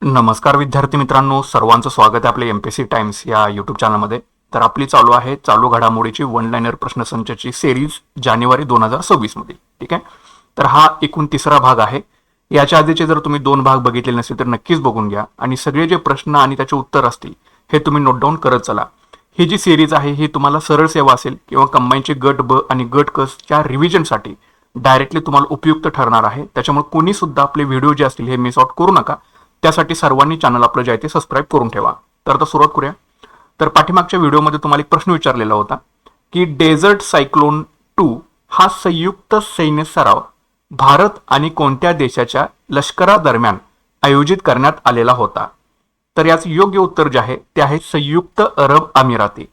नमस्कार विद्यार्थी मित्रांनो, सर्वांचं स्वागत आहे आपल्या एमपीएससी टाइम्स या यूट्यूब चॅनलमध्ये. तर आपली चालू आहे चालू घडामोडीची वन लाइनर प्रश्नसंचाची सिरीज जानेवारी 2026 मध्ये. ठीक आहे, तर हा एकूण तिसरा भाग आहे. याच्या आधीचे जर तुम्ही 2 भाग बघितले नसतील तर नक्कीच बघून घ्या आणि सगळे जे प्रश्न आणि त्याचे उत्तर असतील हे तुम्ही नोट डाऊन करत चला. ही जी सिरीज आहे ही तुम्हाला सरळ सेवा असेल किंवा कंबाईनचे गट ब आणि गट क च्या रिव्हिजनसाठी डायरेक्टली तुम्हाला उपयुक्त ठरणार आहे. त्याच्यामुळे कोणी सुद्धा आपले व्हिडिओ जे असतील हे मिस आउट करू नका. त्यासाठी सर्वांनी चॅनल आपलं जे आहे ते सबस्क्राईब करून ठेवा. तर आता सुरुवात करूया. तर पाठीमागच्या व्हिडिओमध्ये तुम्हाला एक प्रश्न विचारलेला होता की डेझर्ट सायक्लोन 2 हा संयुक्त सैन्य सराव भारत आणि कोणत्या देशाच्या लष्करादरम्यान आयोजित करण्यात आलेला होता. तर याचं योग्य उत्तर जे आहे ते आहे संयुक्त अरब अमिराती.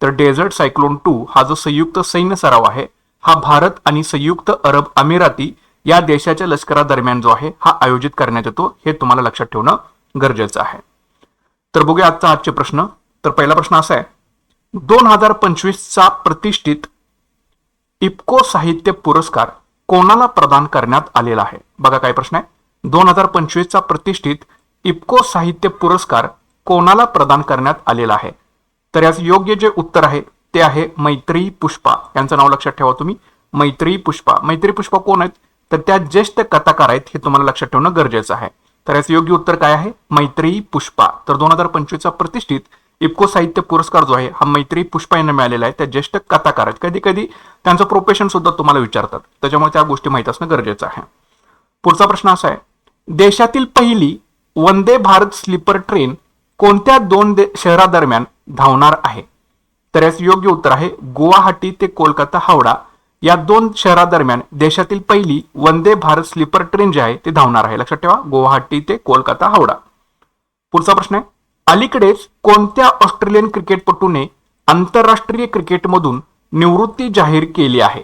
तर डेझर्ट सायक्लोन 2 हा जो संयुक्त सैन्य सराव आहे हा भारत आणि संयुक्त अरब अमिराती या देशाच्या लष्करादरम्यान जो आहे हा आयोजित करण्यात येतो. हे तुम्हाला लक्षात ठेवणं गरजेचं आहे. तर बघूया आजचे प्रश्न. तर पहिला प्रश्न असा आहे, 2025चा प्रतिष्ठित इफ्को साहित्य पुरस्कार कोणाला प्रदान करण्यात आलेला आहे. बघा काय प्रश्न आहे, 2025चा प्रतिष्ठित इफ्को साहित्य पुरस्कार कोणाला प्रदान करण्यात आलेला आहे. तर याचं योग्य जे उत्तर आहे ते आहे मैत्रेयी पुष्पा. यांचं नाव लक्षात ठेवा तुम्ही, मैत्रेयी पुष्पा. मैत्रेयी पुष्पा कोण आहेत, तर त्या ज्येष्ठ कथाकार आहेत, हे तुम्हाला लक्षात ठेवणं गरजेचं आहे. तर याचं योग्य उत्तर काय आहे, मैत्रेयी पुष्पा. तर 2025चा प्रतिष्ठित इफ्को साहित्य पुरस्कार जो आहे हा मैत्रेयी पुष्पा यांना मिळालेला आहे. त्या ज्येष्ठ कथाकार आहेत. कधी कधी त्यांचं प्रोफेशन सुद्धा तुम्हाला विचारतात, त्याच्यामुळे त्या गोष्टी माहित असणं गरजेचं आहे. पुढचा प्रश्न असा आहे, देशातील पहिली वंदे भारत स्लीपर ट्रेन कोणत्या 2 शहरादरम्यान धावणार आहे. तर याचं योग्य उत्तर आहे गुवाहाटी ते कोलकाता हावडा या 2 शहरादरम्यान देशातील पहिली वंदे भारत स्लीपर ट्रेन जी आहे ती धावणार आहे. लक्षात ठेवा, गुवाहाटी ते कोलकाता हावडा. पुढचा प्रश्न आहे, अलीकडेच कोणत्या ऑस्ट्रेलियन क्रिकेटपटूने आंतरराष्ट्रीय क्रिकेटमधून निवृत्ती जाहीर केली आहे.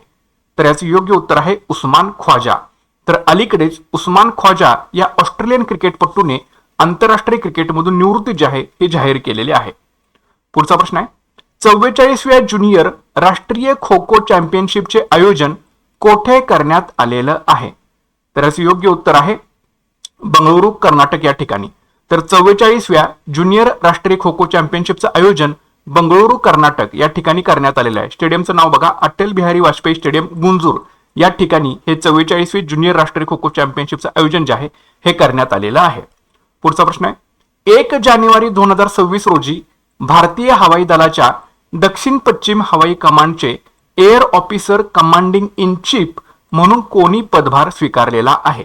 तर याचं योग्य उत्तर आहे उस्मान ख्वाजा. तर अलीकडेच उस्मान ख्वाजा या ऑस्ट्रेलियन क्रिकेटपटूने आंतरराष्ट्रीय क्रिकेटमधून निवृत्ती जी आहे ही जाहीर केलेली आहे. पुढचा प्रश्न आहे, 44व्या ज्युनियर राष्ट्रीय खो खो चॅम्पियनशिपचे आयोजन कोठे करण्यात आलेलं आहे. तर याचं योग्य उत्तर आहे बंगळुरू कर्नाटक या ठिकाणी. तर 44व्या ज्युनियर राष्ट्रीय खो खो चॅम्पियनशिपचं आयोजन बंगळुरू कर्नाटक या ठिकाणी करण्यात आलेलं आहे. स्टेडियमचं नाव बघा, अटल बिहारी वाजपेयी स्टेडियम गुंजूर या ठिकाणी हे 44वी ज्युनियर राष्ट्रीय खो खो चॅम्पियनशिपचं आयोजन जे आहे हे करण्यात आलेलं आहे. पुढचा प्रश्न आहे, 1 जानेवारी 2026 रोजी भारतीय हवाई दलाच्या दक्षिण पश्चिम हवाई कमांडचे air officer commanding in chief म्हणून कोणी पदभार स्वीकारलेला आहे.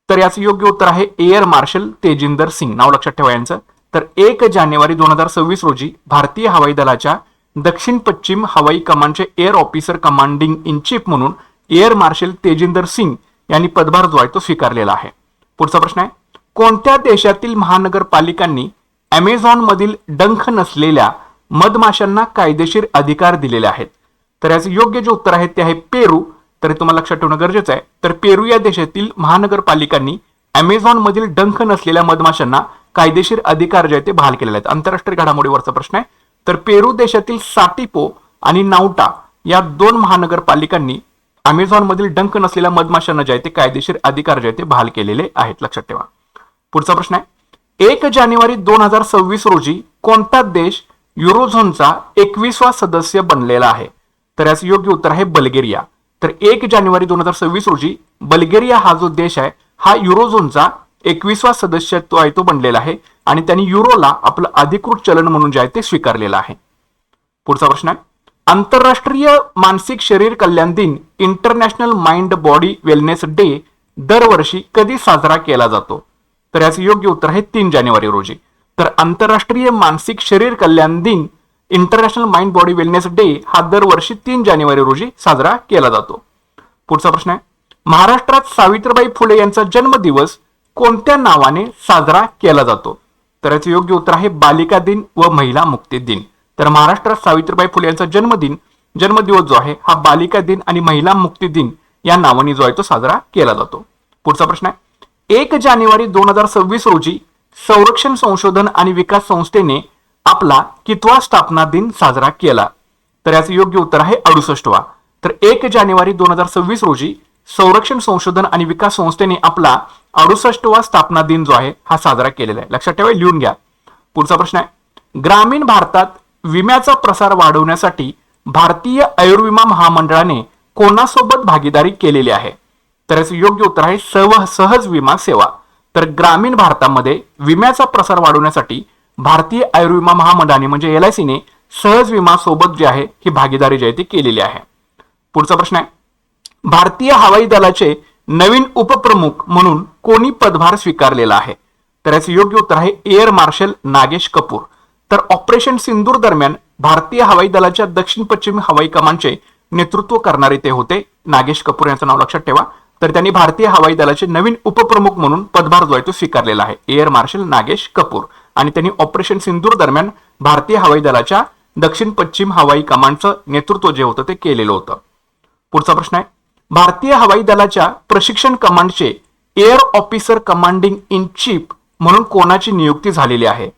तर याचं योग्य उत्तर आहे एअर मार्शल तेजिंदर सिंग. नाव लक्षात ठेवा यांचं. तर 1 जानेवारी 2026 रोजी भारतीय हवाई दलाच्या दक्षिण पश्चिम हवाई कमांडचे air officer commanding in chief म्हणून एअर मार्शल तेजिंदर सिंग यांनी पदभार जो आहे तो स्वीकारलेला आहे. पुढचा प्रश्न आहे, कोणत्या देशातील महानगरपालिकांनी अमेझॉन मधील डंख नसलेल्या मधमाशांना कायदेशीर अधिकार दिलेले आहेत. तर याचं योग्य जे उत्तर आहे ते आहे पेरू. तर तुम्हाला लक्षात ठेवणं गरजेचं आहे. तर पेरू या देशातील महानगरपालिकांनी अमेझॉन मधील डंख नसलेल्या मधमाशांना कायदेशीर अधिकार जे आहे ते बहाल केलेले आहेत. आंतरराष्ट्रीय घडामोडीवरचा प्रश्न आहे. तर पेरू देशातील साटिपो आणि नाउटा या 2 महानगरपालिकांनी अमेझॉन मधील डंख नसलेल्या मधमाशांना जे आहे ते कायदेशीर अधिकार जे आहे ते बहाल केलेले आहेत. लक्षात ठेवा. पुढचा प्रश्न आहे, 1 जानेवारी 2026 रोजी कोणता देश युरोझोनचा 21वा सदस्य बनलेला आहे. तर याचं योग्य उत्तर आहे बल्गेरिया. तर 1 जानेवारी 2026 रोजी बल्गेरिया हा जो देश आहे हा युरोझोनचा 21वा सदस्य तो आहे तो बनलेला आहे आणि त्यांनी युरोला आपलं अधिकृत चलन म्हणून जे आहे ते स्वीकारलेलं आहे. पुढचा प्रश्न आहे, आंतरराष्ट्रीय मानसिक शरीर कल्याण दिन international mind body wellness day दरवर्षी कधी साजरा केला जातो. तर याचं योग्य उत्तर आहे 3 जानेवारी रोजी. तर आंतरराष्ट्रीय मानसिक शरीर कल्याण दिन international mind body wellness day हा दरवर्षी 3 जानेवारी रोजी साजरा केला जातो. पुढचा प्रश्न आहे, महाराष्ट्रात सावित्रीबाई फुले यांचा जन्मदिवस कोणत्या नावाने साजरा केला जातो. तर याचे योग्य उत्तर आहे बालिका दिन व महिला मुक्ती दिन. तर महाराष्ट्रात सावित्रीबाई फुले यांचा जन्मदिवस जो आहे हा बालिका दिन आणि महिला मुक्ती दिन या नावाने जो आहे तो साजरा केला जातो. पुढचा प्रश्न आहे, 1 जानेवारी 2026 रोजी संरक्षण संशोधन आणि विकास संस्थेने आपला कितवा स्थापना दिन साजरा केला. तर याचं योग्य उत्तर आहे 68वा. तर 1 जानेवारी 2026 रोजी संरक्षण संशोधन आणि विकास संस्थेने आपला 68वा स्थापना दिन जो आहे हा साजरा केलेला आहे. लक्षात ठेवा, लिहून घ्या. पुढचा प्रश्न आहे, ग्रामीण भारतात विम्याचा प्रसार वाढवण्यासाठी भारतीय आयुर्विमा महामंडळाने कोणासोबत भागीदारी केलेली आहे? तर याचं योग्य उत्तर आहे सहज विमा सेवा. तर ग्रामीण भारतामध्ये विम्याचा प्रसार वाढवण्यासाठी भारतीय आयुर्विमा महामंडळाने म्हणजे LIC ने सहज विमा सोबत जे आहे ही भागीदारी जी आहे ती केलेली आहे. पुढचा प्रश्न आहे, भारतीय हवाई दलाचे नवीन उपप्रमुख म्हणून कोणी पदभार स्वीकारलेला आहे? तर याचे योग्य उत्तर आहे एअर मार्शल नागेश कपूर. तर ऑपरेशन सिंदूर दरम्यान भारतीय हवाई दलाच्या दक्षिण पश्चिम हवाई कमांडचे नेतृत्व करणारे ते होते नागेश कपूर यांचं नाव लक्षात ठेवा. तर त्यांनी भारतीय हवाई दलाचे नवीन उपप्रमुख म्हणून पदभार जो आहे तो स्वीकारलेला आहे, एअर मार्शल नागेश कपूर. आणि त्यांनी ऑपरेशन सिंदूर दरम्यान भारतीय हवाई दलाच्या दक्षिण पश्चिम हवाई कमांडचं नेतृत्व जे होतं ते केलेलं होतं. पुढचा प्रश्न आहे, भारतीय हवाई दलाच्या प्रशिक्षण कमांडचे air officer commanding in chief म्हणून कोणाची नियुक्ती झालेली आहे?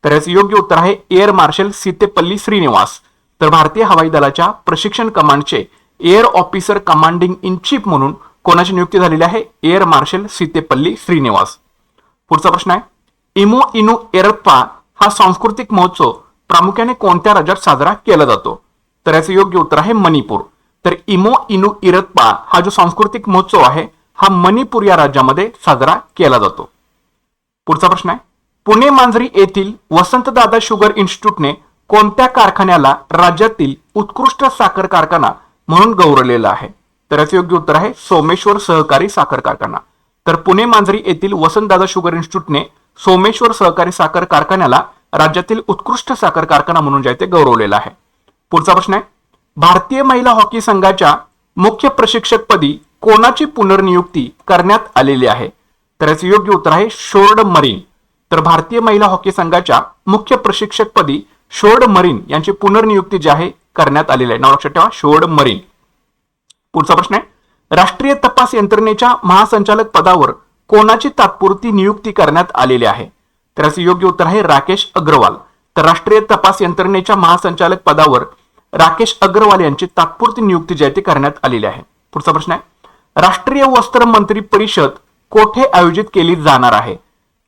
तर याचे योग्य उत्तर आहे एअर मार्शल सीतेपल्ली श्रीनिवास. तर भारतीय हवाई दलाच्या प्रशिक्षण कमांडचे air officer commanding in chief म्हणून कोणाची नियुक्ती झालेली आहे? Air marshal Seethepalli Srinivas. पुढचा प्रश्न आहे, इमो इनू एरप्पा हा सांस्कृतिक महोत्सव प्रामुख्याने कोणत्या राज्यात साजरा केला जातो? तर याचे योग्य उत्तर आहे मणिपूर. तर इमो इनू इरप्पा हा जो सांस्कृतिक महोत्सव आहे हा मणिपूर या राज्यामध्ये साजरा केला जातो. पुढचा प्रश्न आहे, पुणे मांजरी येथील वसंतदादा शुगर इन्स्टिट्यूटने कोणत्या कारखान्याला राज्यातील उत्कृष्ट साखर कारखाना म्हणून गौरवलेलं आहे? तर याचे योग्य उत्तर आहे सोमेश्वर सहकारी साखर कारखाना. तर पुणे मांजरी येथील वसंतदादा शुगर इन्स्टिट्यूटने सोमेश्वर सहकारी साखर कारखान्याला राज्यातील उत्कृष्ट साखर कारखाना म्हणून जे ते गौरवलेला आहे. पुढचा प्रश्न आहे, भारतीय महिला हॉकी संघाच्या मुख्य प्रशिक्षकपदी कोणाची पुनर्नियुक्ती करण्यात आलेली आहे? तर याचे योग्य उत्तर आहे शोर्ड मरीन. तर भारतीय महिला हॉकी संघाच्या मुख्य प्रशिक्षकपदी शोर्ड मरीन यांची पुनर्नियुक्ती जी आहे करण्यात आलेली आहे. नाव लक्षात ठेवा, शोर्ड मरीन. पुढचा प्रश्न आहे, राष्ट्रीय तपास यंत्रणेच्या महासंचालक पदावर कोणाची तात्पुरती नियुक्ती करण्यात आलेली आहे? तर याचे योग्य उत्तर आहे राकेश अग्रवाल. तर राष्ट्रीय तपास यंत्रणेच्या महासंचालक पदावर राकेश अग्रवाल यांची तात्पुरती नियुक्ती जी आहे ती करण्यात आलेली आहे. पुढचा प्रश्न आहे, राष्ट्रीय वस्त्र मंत्री परिषद कोठे आयोजित केली जाणार आहे?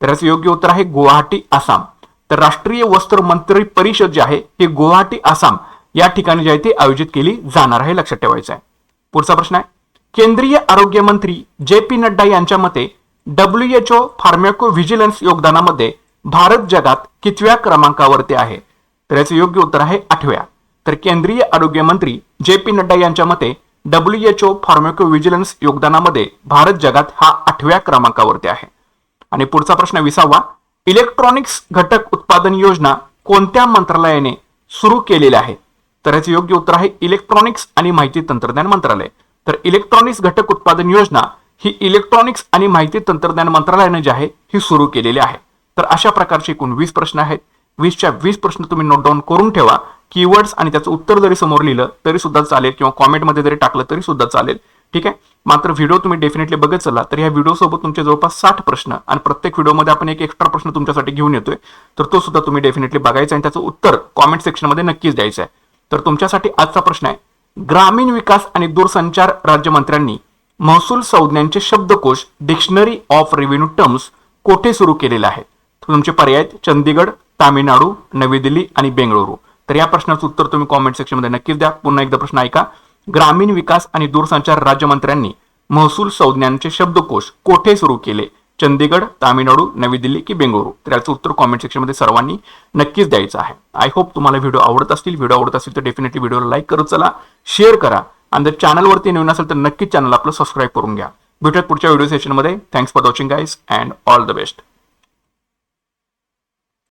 तर याचे योग्य उत्तर आहे गुवाहाटी, आसाम. तर राष्ट्रीय वस्त्र मंत्री परिषद जी आहे ही गुवाहाटी, आसाम या ठिकाणी जी आहे ती आयोजित केली जाणार आहे, लक्षात ठेवायचं आहे. पुढचा प्रश्न आहे, केंद्रीय आरोग्य मंत्री JP नड्डा यांच्या मते WHO फार्माकोव्हिजिलन्स योगदानामध्ये भारत जगात कितव्या क्रमांकावरती आहे? तर याचे योग्य उत्तर आहे 8व्या. तर केंद्रीय आरोग्य मंत्री JP नड्डा यांच्या मते WHO फार्माकोव्हिजिलन्स योगदानामध्ये भारत जगात हा 8व्या क्रमांकावरती आहे. आणि पुढचा प्रश्न 20वा, इलेक्ट्रॉनिक्स घटक उत्पादन योजना कोणत्या मंत्रालयाने सुरू केलेली आहे? तर याचे योग्य उत्तर आहे इलेक्ट्रॉनिक्स आणि माहिती तंत्रज्ञान मंत्रालय. तर इलेक्ट्रॉनिक्स घटक उत्पादन योजना ही इलेक्ट्रॉनिक्स आणि माहिती तंत्रज्ञान मंत्रालयाने जी आहे ही सुरू केलेली आहे. तर अशा प्रकारचे एकूण 20 प्रश्न आहेत. 20च्या 20 प्रश्न तुम्ही नोट डाऊन करून ठेवा. कीवर्ड्स आणि त्याचं उत्तर जरी समोर लिहिलं तरी सुद्धा चालेल किंवा कॉमेंटमध्ये जरी टाकलं तरी सुद्धा चालेल. ठीक आहे. मात्र व्हिडिओ तुम्ही डेफिनेटली बघत चला. तर ह्या व्हिडिओ सोबत तुमचे जवळपास 60 प्रश्न आणि प्रत्येक व्हिडिओमध्ये आपण एक एक्स्ट्रा प्रश्न तुमच्यासाठी घेऊन येतोय. तर तो सुद्धा तुम्ही डेफिनेटली बघायचा आणि त्याचं उत्तर कॉमेंट सेक्शनमध्ये नक्कीच द्यायचं आहे. तर तुमच्यासाठी आजचा प्रश्न आहे, ग्रामीण विकास आणि दूरसंचार राज्यमंत्र्यांनी महसूल संज्ञांचे शब्दकोश डिक्शनरी ऑफ रेव्हेन्यू टर्म्स कोठे सुरू केलेले आहेत? तुमचे पर्याय आहेत चंदीगड, तामिळनाडू, नवी दिल्ली आणि बेंगळुरू. तर या प्रश्नाचं उत्तर तुम्ही कॉमेंट सेक्शनमध्ये नक्कीच द्या. पुन्हा एकदा प्रश्न ऐका, ग्रामीण विकास आणि दूरसंचार राज्यमंत्र्यांनी महसूल संज्ञांचे शब्दकोश कोठे सुरू केले? चंदीगड, तामिळनाडू, नवी दिल्ली की बेंगळुरू? तर याचं उत्तर कॉमेंट सेक्शनमध्ये सर्वांनी नक्कीच द्यायचं आहे. आय होप तुम्हाला व्हिडिओ आवडत असतील. व्हिडिओ आवडत असेल तर डेफिनेटली व्हिडिओला लाईक करत चला, शेअर करा आणि जर चॅनलवरती नवीन असेल तर नक्कीच चॅनल आपलं सबस्क्राईब करून घ्या. भेटूयात पुढच्या व्हिडिओ सेशनमध्ये. Thanks for watching guys and all the best.